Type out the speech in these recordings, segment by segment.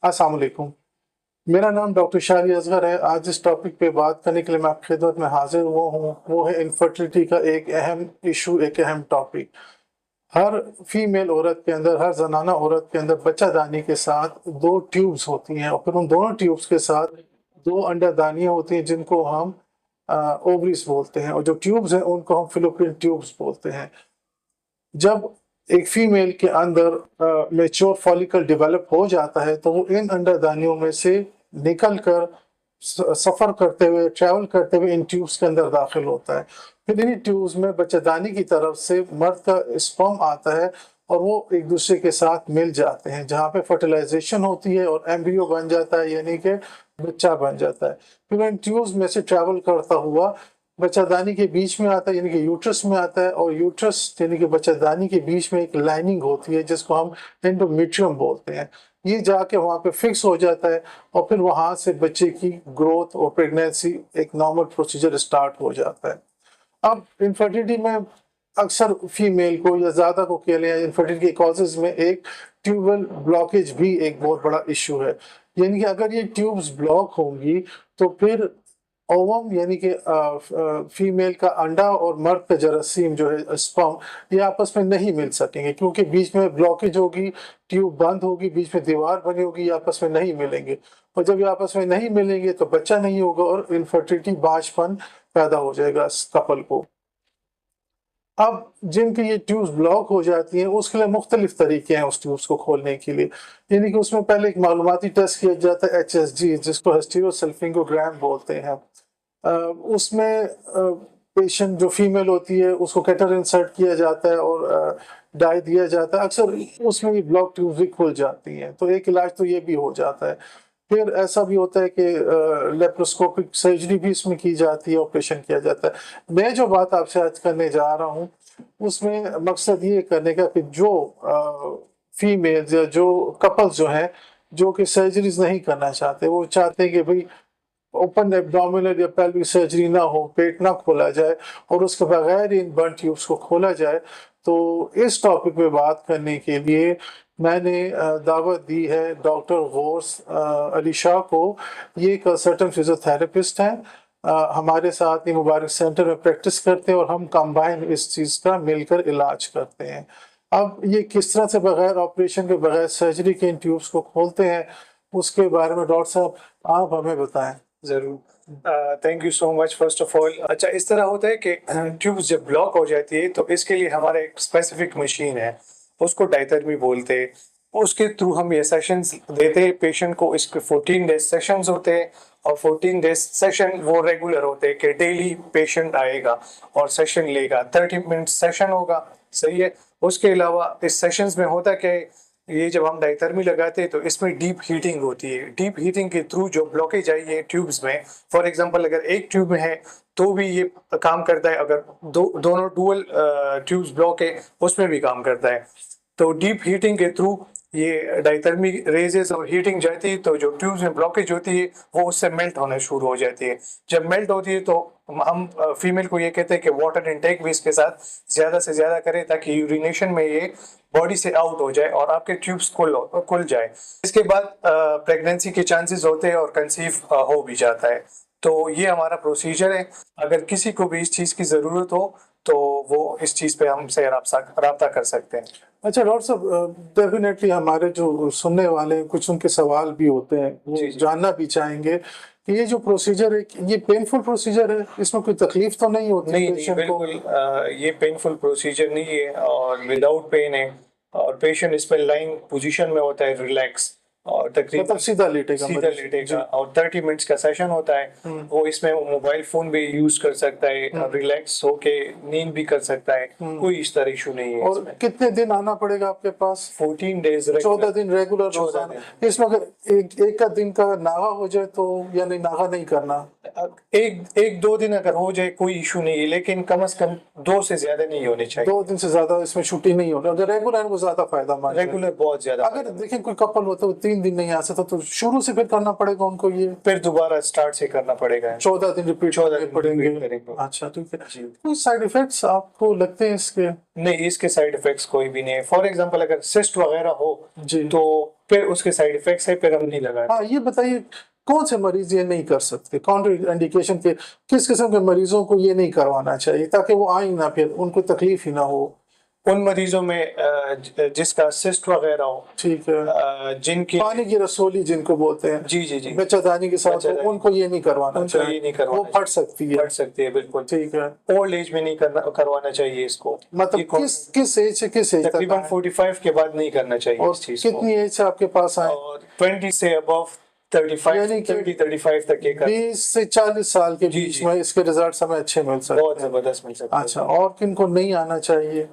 अस्सलाम वालेकुम। मेरा नाम डॉक्टर शादी असगर है। आज इस टॉपिक पे बात करने के लिए मैं आपकी खिदमत में हाजिर हुआ हूँ। वो है इनफर्टिलिटी का एक अहम इशू, एक अहम टॉपिक। हर फीमेल औरत के अंदर, हर जनाना औरत के अंदर बच्चादानी के साथ दो ट्यूब्स होती हैं और फिर उन दोनों ट्यूब्स के साथ दो अंडादानियाँ होती हैं जिनको हम ओवरीज बोलते हैं, और जो ट्यूब्स हैं उनको हम फिलोपियन ट्यूब्स बोलते हैं। जब एक फीमेल के अंदर मेच्योर फॉलिकल डेवलप हो जाता है तो वो इन अंडादानियों में से निकल कर सफ़र करते हुए, ट्रैवल करते हुए इन ट्यूब्स के अंदर दाखिल होता है। फिर इन ट्यूब्स में बच्चेदानी की तरफ से मर्द का स्पर्म आता है और वो एक दूसरे के साथ मिल जाते हैं, जहाँ पे फर्टिलाइजेशन होती है और एम्ब्रियो बन जाता है, यानी कि बच्चा बन जाता है। फिर इन ट्यूब्स में से ट्रैवल करता हुआ बच्चादानी के बीच में आता है, यानी कि यूट्रस में आता है, और यूट्रस यानी कि बच्चादानी के बीच में एक लाइनिंग होती है जिसको हम एंडोमेट्रियम बोलते हैं। ये जाके वहाँ पे फिक्स हो जाता है और फिर वहाँ से बच्चे की ग्रोथ और प्रेगनेंसी एक नॉर्मल प्रोसीजर स्टार्ट हो जाता है। अब इनफर्टिलिटी में अक्सर फीमेल को या ज़्यादा को कह लें, इनफर्टिलिटी के कॉजेज में एक ट्यूबल ब्लॉकेज भी एक बहुत बड़ा इशू है। यानी कि अगर ये ट्यूब्स ब्लॉक होंगी तो फिर ओवम यानी कि फीमेल का अंडा और मर्द का जरासीम जो है स्पर्म, ये आपस में नहीं मिल सकेंगे क्योंकि बीच में ब्लॉकेज होगी, ट्यूब बंद होगी, बीच में दीवार बनी होगी, ये आपस में नहीं मिलेंगे। और जब ये आपस में नहीं मिलेंगे तो बच्चा नहीं होगा और इनफर्टिलिटी, बांझपन पैदा हो जाएगा इस कपल को। अब जिनके ये ट्यूब्स ब्लॉक हो जाती हैं उसके लिए मुख्तलिफ तरीके हैं उस ट्यूब्स को खोलने के लिए। यानी कि उसमें पहले एक मालूमाती टेस्ट किया जाता है, HSG, जिसको हिस्टेरोसल्फिंगोग्राम बोलते हैं। उसमें पेशेंट जो फीमेल होती है उसको कैटर इंसर्ट किया जाता है और डाई दिया जाता है। अक्सर उसमें ये ब्लॉक ट्यूब्स भी खुल जाती हैं, तो एक इलाज तो ये भी हो जाता है। फिर ऐसा भी होता है कि लेप्रोस्कोपिक सर्जरी भी इसमें की जाती है, ऑपरेशन किया जाता है। मैं जो बात आपसे आज करने जा रहा हूँ उसमें मकसद ये करने का कि जो फीमेल्स या जो कपल्स जो हैं जो कि सर्जरीज नहीं करना चाहते, वो चाहते हैं कि भाई ओपन एब्डोमिनल या पेल्विक सर्जरी ना हो, पेट ना खोला जाए और उसके बगैर इन बर्न ट्यूब्स को खोला जाए। तो इस टॉपिक पे बात करने के लिए मैंने दावत दी है डॉक्टर गौस अली शाह को। ये कंसल्टेंट फिजियोथेरेपिस्ट हैं, हमारे साथ ही मुबारक सेंटर में प्रैक्टिस करते हैं और हम कंबाइन इस चीज़ का मिलकर इलाज करते हैं। अब ये किस तरह से बगैर ऑपरेशन के, बगैर सर्जरी के इन ट्यूब्स को खोलते हैं, उसके बारे में डॉक्टर साहब आप हमें बताएं। ज़रूर, thank you so much first of all. अच्छा, इस तरह होता है कि ट्यूब्स जब ब्लॉक हो जाती है तो इसके लिए हमारा एक स्पेसिफिक मशीन है, उसको डायथर्मी बोलते हैं। उसके थ्रू हम ये सेशंस देते हैं पेशेंट को। इसके 14 डेज सेशंस होते हैं और 14 डेज सेशन वो रेगुलर होते हैं कि डेली पेशेंट आएगा और सेशन लेगा। 30 मिनट सेशन होगा, सही है। उसके अलावा इस सेशंस में होता है कि ये जब हम डायथर्मी लगाते हैं तो इसमें डीप हीटिंग होती है। डीप हीटिंग के थ्रू जो ब्लॉकेज आई है ट्यूब्स में, फॉर एग्जांपल अगर एक ट्यूब में है तो भी ये काम करता है, अगर दोनों डुअल ट्यूब्स ब्लॉक है उसमें भी काम करता है। तो डीप हीटिंग के थ्रू ये डायथर्मी रेजेस और हीटिंग जाती है तो जो ट्यूब्स में ब्लॉकेज होती है वो उससे मेल्ट होना शुरू हो जाती है। जब मेल्ट होती है तो हम फीमेल को ये कहते हैं कि वाटर इनटेक भी इसके साथ ज़्यादा से ज़्यादा करें ताकि यूरिनेशन में ये बॉडी से आउट हो जाए और आपके ट्यूब्स खुल जाए। इसके बाद प्रेगनेंसी के चांसेस होते हैं और कंसीव हो भी जाता है। तो ये हमारा प्रोसीजर है। अगर किसी को भी इस चीज़ की ज़रूरत हो तो वो इस चीज़ पे हमसे राब्ता कर सकते हैं। अच्छा डॉक्टर साहब, डेफिनेटली हमारे जो सुनने वाले हैं कुछ उनके सवाल भी होते हैं, वो जानना भी चाहेंगे कि ये जो प्रोसीजर है ये पेनफुल प्रोसीजर है, इसमें कोई तकलीफ तो नहीं होती? नहीं, बिल्कुल ये पेनफुल प्रोसीजर नहीं है और विदाउट पेन है और पेशेंट इस पर लाइन पोजीशन में होता है, रिलैक्स, और तकरीबन सीधा लेटेगा और 30 मिनट्स का सेशन होता है। वो इसमें मोबाइल फोन भी यूज कर सकता है, रिलैक्स होके नींद भी कर सकता है, कोई इस तरह इशू नहीं है। और कितने दिन आना पड़ेगा आपके पास? 14 डेज, 14 दिन रेगुलर रोजाना। इसमें अगर एक का दिन का नागा हो जाए तो यानी नागा नहीं करना? ایک دو دن اگر ہو جائے کوئی ایشو نہیں ہے، لیکن کم از کم 2 سے زیادہ نہیں ہونے چاہیے. 2 دن سے زیادہ اس میں چھٹی نہیں ہو رہی. اگر ریگولر ہے وہ زیادہ فائدہ مند ہے. ریگولر بہت زیادہ. اگر دیکھیں کوئی کپل ہوتا ہے وہ 3 دن نہیں آ سکتا تو شروع سے پھر کرنا پڑے گا ان کو، یہ پھر دوبارہ اسٹارٹ سے کرنا پڑے گا. 14 دن ریپیٹ 14 دن پڑیں گے. کریں گے. اچھا ٹھیک ہے. جی. کوئی سائیڈ ایفیکٹس آپ کو لگتے ہیں اس کے؟ نہیں، اس کے سائیڈ ایفیکٹس کوئی بھی نہیں ہے. فار ایگزامپل اگر سسٹ وغیرہ ہو جی تو پھر اس کے سائیڈ ایفیکٹس ہے، پھر ہم نہیں لگاتے. ہاں یہ بتائیے کون سے مریض یہ نہیں کر سکتے؟ کاؤنٹر انڈیکیشن کے کس قسم کے مریضوں کو یہ نہیں کروانا چاہیے تاکہ وہ آئیں نہ، پھر ان کو تکلیف ہی نہ ہو؟ ان مریضوں میں جس کا سسٹ وغیرہ ہو، ٹھیک ہے، جن کی پانی کی رسولی جن کو بولتے ہیں، جی جی جی بچہ دانی کے ساتھ بچہ دانی، ان کو یہ نہیں کروانا ان کو یہ چاہیے. نہیں کروانا وہ پھٹ سکتی ہے. پڑھ سکتے ہیں. بالکل ٹھیک ہے. اولڈ ایج میں نہیں کروانا چاہیے اس کو. مطلب کس ایج سے کس ایج تک؟ تقریباً 45 کے بعد نہیں کرنا چاہیے اور اس چیز کو. کتنی ایج سے آپ کے پاس آئے؟ اور 20 سے ابو 35 یعنی کہ 35 تک یہ 20 سے 40 سال کے جی بیچ جی. میں اس کے ریزلٹس ہمیں اچھے مل سکتے بہت ہیں. زبردست مل سکتا ہے. اچھا، اور کن کو نہیں آنا چاہیے؟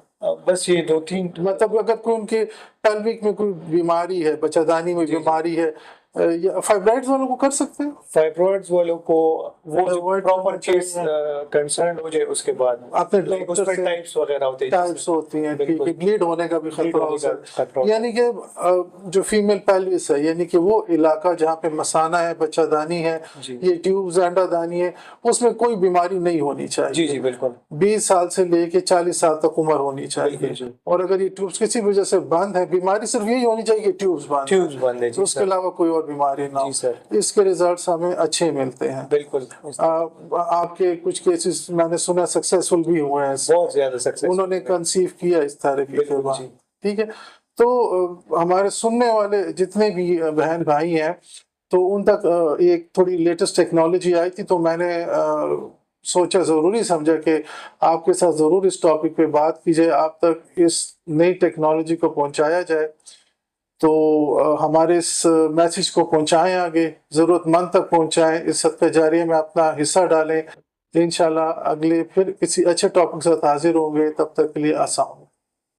بس یہ 2-3. مطلب اگر کوئی ان کے پیلوک میں کوئی بیماری ہے، بچہ دانی میں بیماری ہے، یا فائبرائڈز والوں کو کر سکتے ہیں؟ فائبرائڈز والوں کو وہ Avoid پراپر کرنا کیس چاہیے. کنسرن ہو جائے اس کے بعد اپنے اس ڈاکٹر پر سے ٹائپس وغیرہ ہوتے ہیں. ٹائپس ہوتی ہیں، بالکل. بلیڈ ہونے کا بھی خطرہ ہو ہونے کا سکتا خطرہ ہے. یعنی کہ جو فیمیل پیلوس ہے، یعنی کہ وہ علاقہ جہاں پہ مثانہ ہے، بچہ دانی ہے، جی. یہ ٹیوبز انڈا دانی ہے، اس میں کوئی بیماری نہیں ہونی چاہیے. جی جی بالکل. 20 سال سے لے کے 40 سال تک عمر ہونی چاہیے. بالکل جی. اور اگر یہ ٹیوبز کسی وجہ سے بند ہے، بیماری صرف یہی ہونی چاہیے کہ ٹیوبز بند ہیں. ٹیوبز بند ہے. جی اس کے سر. علاوہ کوئی اور بیماری نہ ہو. جی سر. اس کے ریزلٹس ہمیں اچھے ملتے ہیں. بالکل. آپ کے کچھ کیسز میں نے سنا سکسیسفل بھی ہوئے ہیں، بہت زیادہ سکسیس. انہوں نے کنسیو کیا اس تھراپی کے بالکل بعد. جی. ٹھیک ہے. تو ہمارے سننے والے جتنے بھی بہن بھائی ہیں تو ان تک ایک تھوڑی لیٹسٹ ٹیکنالوجی آئی تھی، تو میں نے سوچا، ضروری سمجھا کہ آپ کے ساتھ ضرور اس ٹاپک پہ بات کی جائے، آپ تک اس نئی ٹیکنالوجی کو پہنچایا جائے. تو ہمارے اس میسج کو پہنچائیں آگے، ضرورت مند تک پہنچائیں، اس صدقہ جاریہ میں اپنا حصہ ڈالیں. انشاءاللہ اگلے پھر کسی اچھے ٹاپک کے ساتھ حاضر ہوں گے. تب تک کے لیے السلام.